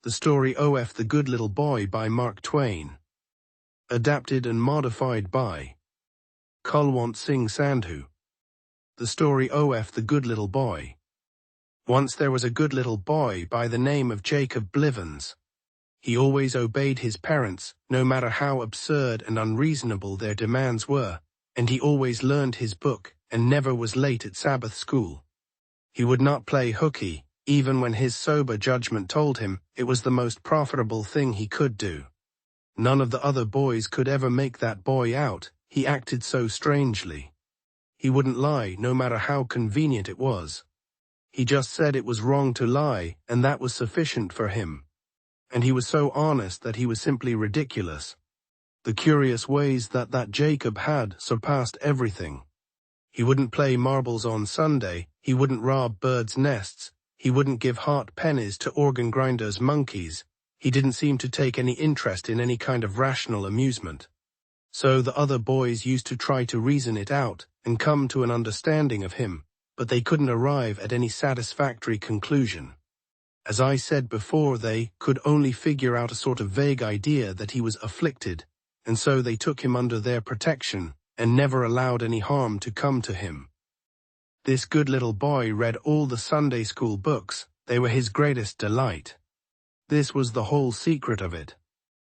The story O.F. The Good Little Boy by Mark Twain. Adapted and modified by Kulwant Singh Sandhu. The story O.F. The Good Little Boy. Once there was a good little boy by the name of Jacob Blivens. He always obeyed his parents, no matter how absurd and unreasonable their demands were, and he always learned his book and never was late at Sabbath school. He would not play hooky, even when his sober judgment told him it was the most profitable thing he could do. None of the other boys could ever make that boy out, he acted so strangely. He wouldn't lie, no matter how convenient it was. He just said it was wrong to lie, and that was sufficient for him. And he was so honest that he was simply ridiculous. The curious ways that Jacob had surpassed everything. He wouldn't play marbles on Sunday, he wouldn't rob birds' nests, he wouldn't give heart pennies to organ grinders' monkeys. He didn't seem to take any interest in any kind of rational amusement. So the other boys used to try to reason it out and come to an understanding of him, but they couldn't arrive at any satisfactory conclusion. As I said before, they could only figure out a sort of vague idea that he was afflicted, and so they took him under their protection and never allowed any harm to come to him. This good little boy read all the Sunday school books. They were his greatest delight. This was the whole secret of it.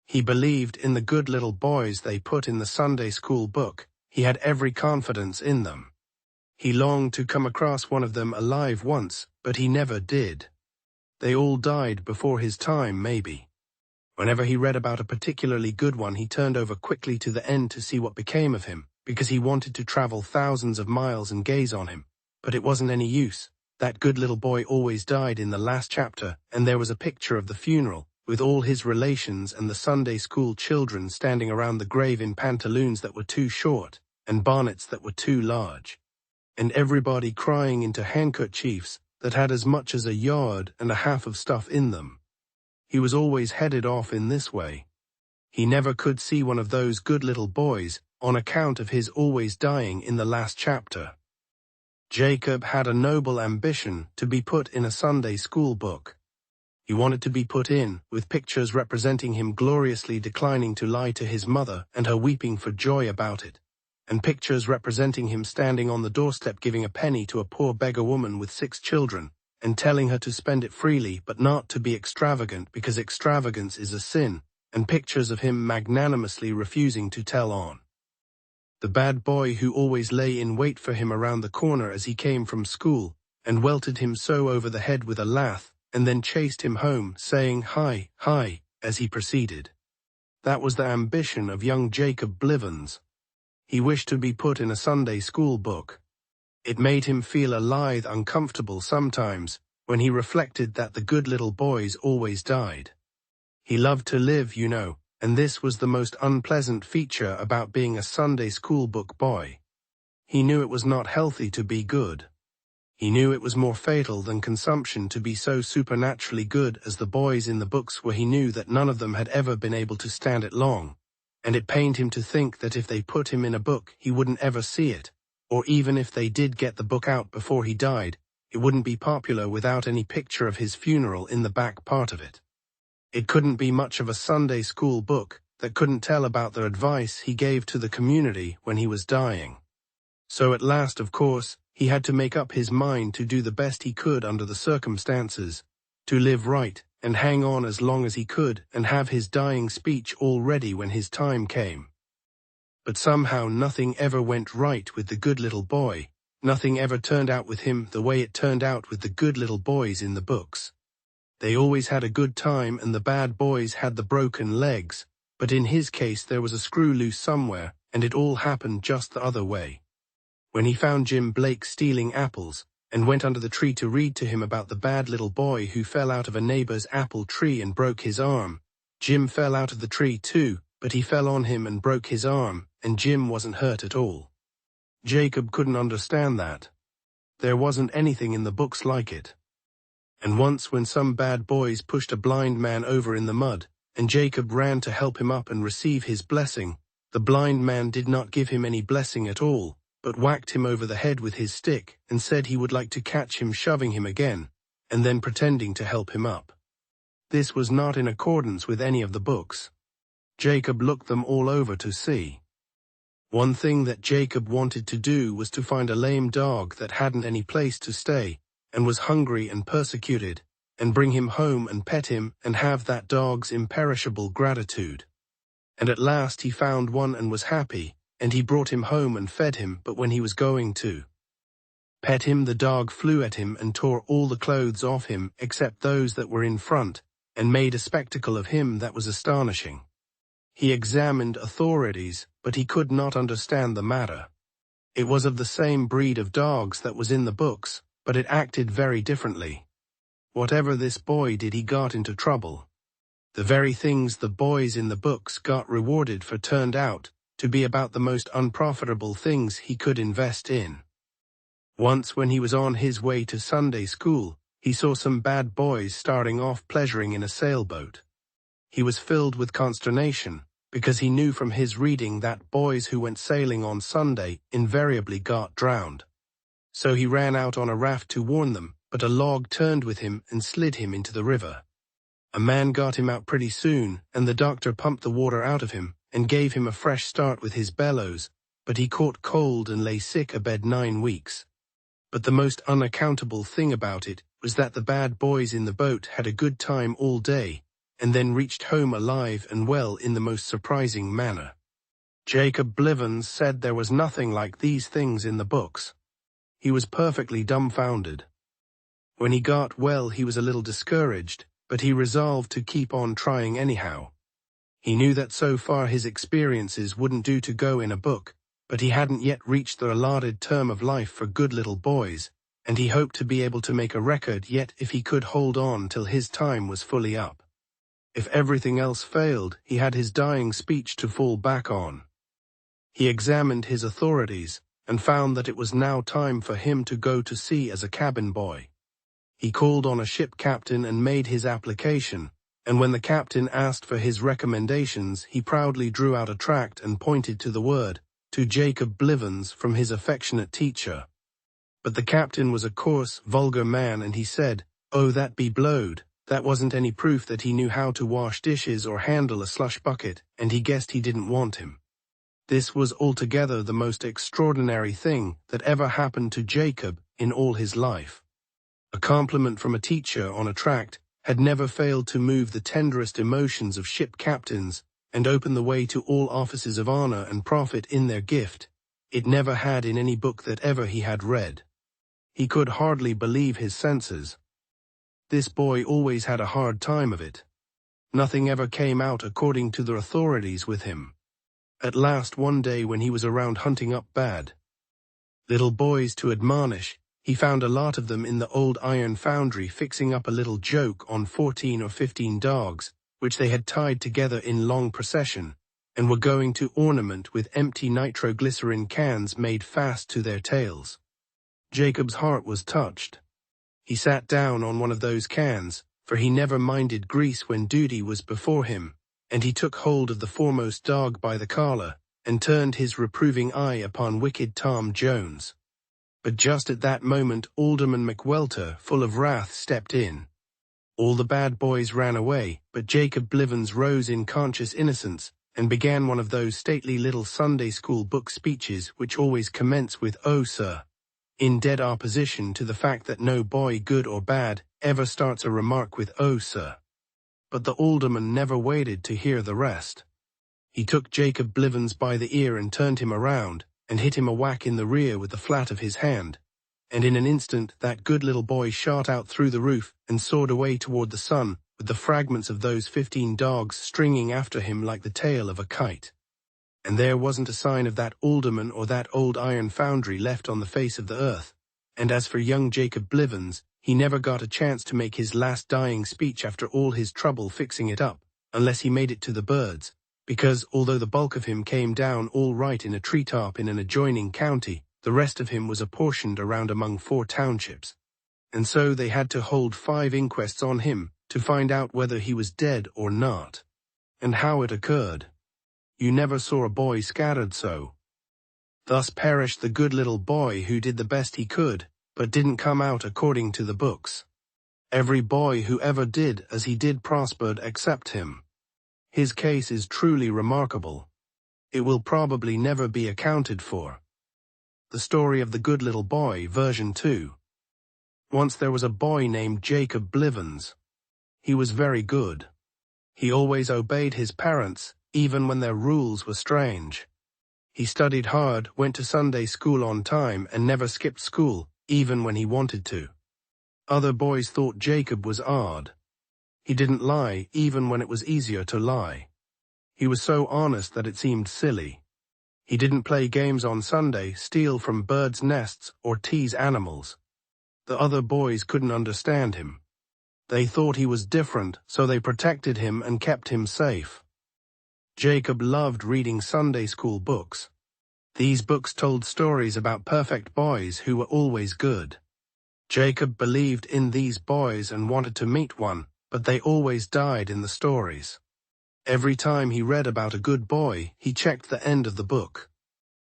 He believed in the good little boys they put in the Sunday school book. He had every confidence in them. He longed to come across one of them alive once, but he never did. They all died before his time, maybe. Whenever he read about a particularly good one, he turned over quickly to the end to see what became of him, because he wanted to travel thousands of miles and gaze on him. But it wasn't any use. That good little boy always died in the last chapter, and there was a picture of the funeral, with all his relations and the Sunday school children standing around the grave in pantaloons that were too short, and bonnets that were too large. And everybody crying into handkerchiefs that had as much as a yard and a half of stuff in them. He was always headed off in this way. He never could see one of those good little boys, on account of his always dying in the last chapter. Jacob had a noble ambition to be put in a Sunday school book. He wanted to be put in, with pictures representing him gloriously declining to lie to his mother and her weeping for joy about it, and pictures representing him standing on the doorstep giving a penny to a poor beggar woman with 6 children, and telling her to spend it freely but not to be extravagant because extravagance is a sin, and pictures of him magnanimously refusing to tell on. The bad boy who always lay in wait for him around the corner as he came from school, and welted him so over the head with a lath, and then chased him home, saying, "Hi, hi," as he proceeded. That was the ambition of young Jacob Blivens. He wished to be put in a Sunday school book. It made him feel a lithe uncomfortable sometimes, when he reflected that the good little boys always died. He loved to live, you know, and this was the most unpleasant feature about being a Sunday school book boy. He knew it was not healthy to be good. He knew it was more fatal than consumption to be so supernaturally good as the boys in the books were. He knew that none of them had ever been able to stand it long, and it pained him to think that if they put him in a book he wouldn't ever see it, or even if they did get the book out before he died, it wouldn't be popular without any picture of his funeral in the back part of it. It couldn't be much of a Sunday school book that couldn't tell about the advice he gave to the community when he was dying. So at last, of course, he had to make up his mind to do the best he could under the circumstances, to live right and hang on as long as he could and have his dying speech all ready when his time came. But somehow nothing ever went right with the good little boy. Nothing ever turned out with him the way it turned out with the good little boys in the books. They always had a good time and the bad boys had the broken legs, but in his case there was a screw loose somewhere, and it all happened just the other way. When he found Jim Blake stealing apples, and went under the tree to read to him about the bad little boy who fell out of a neighbor's apple tree and broke his arm, Jim fell out of the tree too, but he fell on him and broke his arm, and Jim wasn't hurt at all. Jacob couldn't understand that. There wasn't anything in the books like it. And once when some bad boys pushed a blind man over in the mud, and Jacob ran to help him up and receive his blessing, the blind man did not give him any blessing at all, but whacked him over the head with his stick and said he would like to catch him shoving him again, and then pretending to help him up. This was not in accordance with any of the books. Jacob looked them all over to see. One thing that Jacob wanted to do was to find a lame dog that hadn't any place to stay, and was hungry and persecuted, and bring him home and pet him and have that dog's imperishable gratitude. And at last he found one and was happy, and he brought him home and fed him, but when he was going to pet him, the dog flew at him and tore all the clothes off him except those that were in front, and made a spectacle of him that was astonishing. He examined authorities, but he could not understand the matter. It was of the same breed of dogs that was in the books, but it acted very differently. Whatever this boy did, he got into trouble. The very things the boys in the books got rewarded for turned out to be about the most unprofitable things he could invest in. Once when he was on his way to Sunday school, he saw some bad boys starting off pleasuring in a sailboat. He was filled with consternation, because he knew from his reading that boys who went sailing on Sunday invariably got drowned. So he ran out on a raft to warn them, but a log turned with him and slid him into the river. A man got him out pretty soon, and the doctor pumped the water out of him and gave him a fresh start with his bellows, but he caught cold and lay sick abed 9 weeks. But the most unaccountable thing about it was that the bad boys in the boat had a good time all day, and then reached home alive and well in the most surprising manner. Jacob Blivens said there was nothing like these things in the books. He was perfectly dumbfounded. When he got well, he was a little discouraged, but he resolved to keep on trying anyhow. He knew that so far his experiences wouldn't do to go in a book, but he hadn't yet reached the allotted term of life for good little boys, and he hoped to be able to make a record yet if he could hold on till his time was fully up. If everything else failed, he had his dying speech to fall back on. He examined his authorities, and found that it was now time for him to go to sea as a cabin boy. He called on a ship captain and made his application, and when the captain asked for his recommendations, he proudly drew out a tract and pointed to the word, "To Jacob Blivens from his affectionate teacher." But the captain was a coarse, vulgar man, and he said, "Oh, that be blowed, that wasn't any proof that he knew how to wash dishes or handle a slush bucket, and he guessed he didn't want him." This was altogether the most extraordinary thing that ever happened to Jacob in all his life. A compliment from a teacher on a tract had never failed to move the tenderest emotions of ship captains and open the way to all offices of honor and profit in their gift. It never had in any book that ever he had read. He could hardly believe his senses. This boy always had a hard time of it. Nothing ever came out according to the authorities with him. At last one day when he was around hunting up bad little boys to admonish, he found a lot of them in the old iron foundry fixing up a little joke on 14 or 15 dogs, which they had tied together in long procession, and were going to ornament with empty nitroglycerin cans made fast to their tails. Jacob's heart was touched. He sat down on one of those cans, for he never minded grease when duty was before him, and he took hold of the foremost dog by the collar, and turned his reproving eye upon wicked Tom Jones. But just at that moment Alderman McWelter, full of wrath, stepped in. All the bad boys ran away, but Jacob Blivens rose in conscious innocence, and began one of those stately little Sunday school book speeches which always commence with "Oh, sir," in dead opposition to the fact that no boy, good or bad, ever starts a remark with "Oh, sir." But the alderman never waited to hear the rest. He took Jacob Blivens by the ear and turned him around, and hit him a whack in the rear with the flat of his hand, and in an instant that good little boy shot out through the roof and soared away toward the sun, with the fragments of those 15 dogs stringing after him like the tail of a kite. And there wasn't a sign of that alderman or that old iron foundry left on the face of the earth. And as for young Jacob Blivens, he never got a chance to make his last dying speech after all his trouble fixing it up, unless he made it to the birds, because although the bulk of him came down all right in a treetop in an adjoining county, the rest of him was apportioned around among 4 townships. And so they had to hold 5 inquests on him to find out whether he was dead or not. And how it occurred. You never saw a boy scattered so. Thus perished the good little boy who did the best he could, but didn't come out according to the books. Every boy who ever did as he did prospered except him. His case is truly remarkable. It will probably never be accounted for. The Story of the Good Little Boy, version 2. Once there was a boy named Jacob Blivens. He was very good. He always obeyed his parents, even when their rules were strange. He studied hard, went to Sunday school on time, and never skipped school, even when he wanted to. Other boys thought Jacob was odd. He didn't lie, even when it was easier to lie. He was so honest that it seemed silly. He didn't play games on Sunday, steal from birds' nests, or tease animals. The other boys couldn't understand him. They thought he was different, so they protected him and kept him safe. Jacob loved reading Sunday school books. These books told stories about perfect boys who were always good. Jacob believed in these boys and wanted to meet one, but they always died in the stories. Every time he read about a good boy, he checked the end of the book.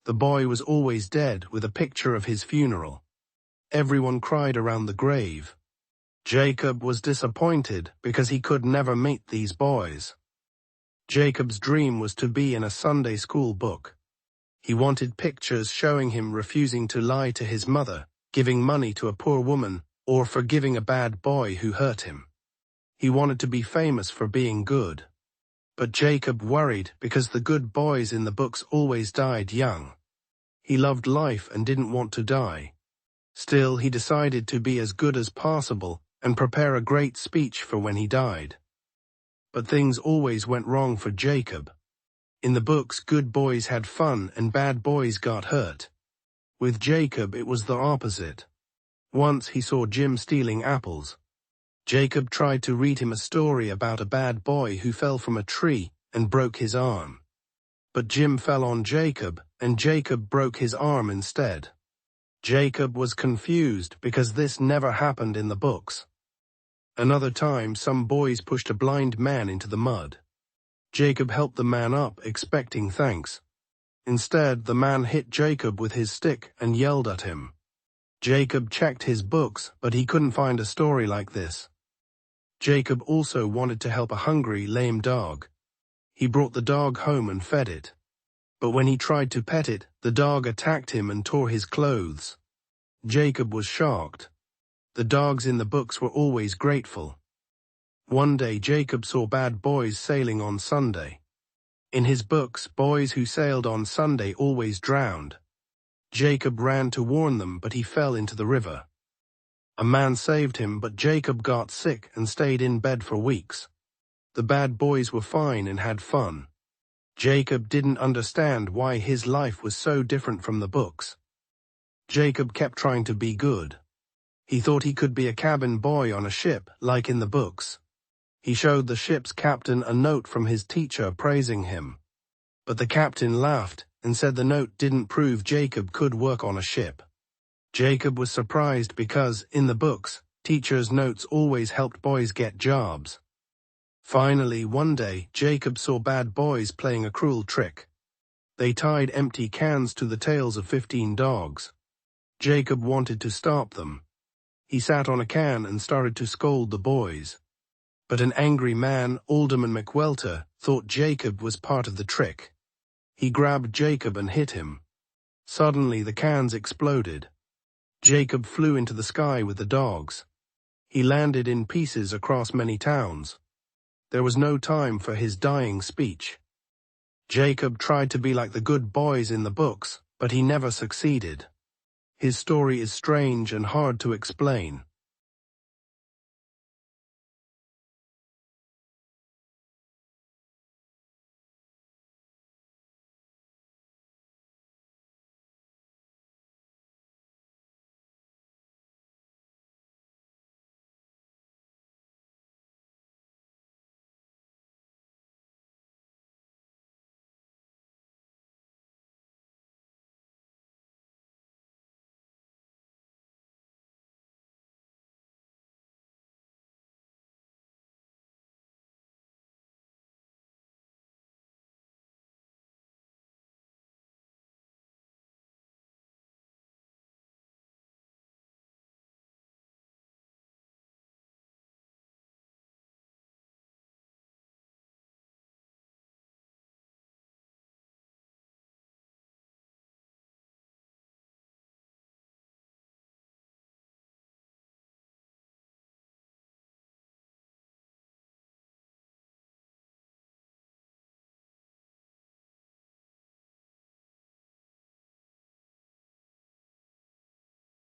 The boy was always dead, with a picture of his funeral. Everyone cried around the grave. Jacob was disappointed because he could never meet these boys. Jacob's dream was to be in a Sunday school book. He wanted pictures showing him refusing to lie to his mother, giving money to a poor woman, or forgiving a bad boy who hurt him. He wanted to be famous for being good. But Jacob worried because the good boys in the books always died young. He loved life and didn't want to die. Still, he decided to be as good as possible and prepare a great speech for when he died. But things always went wrong for Jacob. In the books, good boys had fun and bad boys got hurt. With Jacob, it was the opposite. Once he saw Jim stealing apples. Jacob tried to read him a story about a bad boy who fell from a tree and broke his arm. But Jim fell on Jacob, and Jacob broke his arm instead. Jacob was confused because this never happened in the books. Another time, some boys pushed a blind man into the mud. Jacob helped the man up, expecting thanks. Instead, the man hit Jacob with his stick and yelled at him. Jacob checked his books, but he couldn't find a story like this. Jacob also wanted to help a hungry, lame dog. He brought the dog home and fed it. But when he tried to pet it, the dog attacked him and tore his clothes. Jacob was shocked. The dogs in the books were always grateful. One day Jacob saw bad boys sailing on Sunday. In his books, boys who sailed on Sunday always drowned. Jacob ran to warn them, but he fell into the river. A man saved him, but Jacob got sick and stayed in bed for weeks. The bad boys were fine and had fun. Jacob didn't understand why his life was so different from the books. Jacob kept trying to be good. He thought he could be a cabin boy on a ship, like in the books. He showed the ship's captain a note from his teacher praising him. But the captain laughed and said the note didn't prove Jacob could work on a ship. Jacob was surprised because, in the books, teachers' notes always helped boys get jobs. Finally, one day, Jacob saw bad boys playing a cruel trick. They tied empty cans to the tails of 15 dogs. Jacob wanted to stop them. He sat on a can and started to scold the boys. But an angry man, Alderman McWelter, thought Jacob was part of the trick. He grabbed Jacob and hit him. Suddenly the cans exploded. Jacob flew into the sky with the dogs. He landed in pieces across many towns. There was no time for his dying speech. Jacob tried to be like the good boys in the books, but he never succeeded. His story is strange and hard to explain.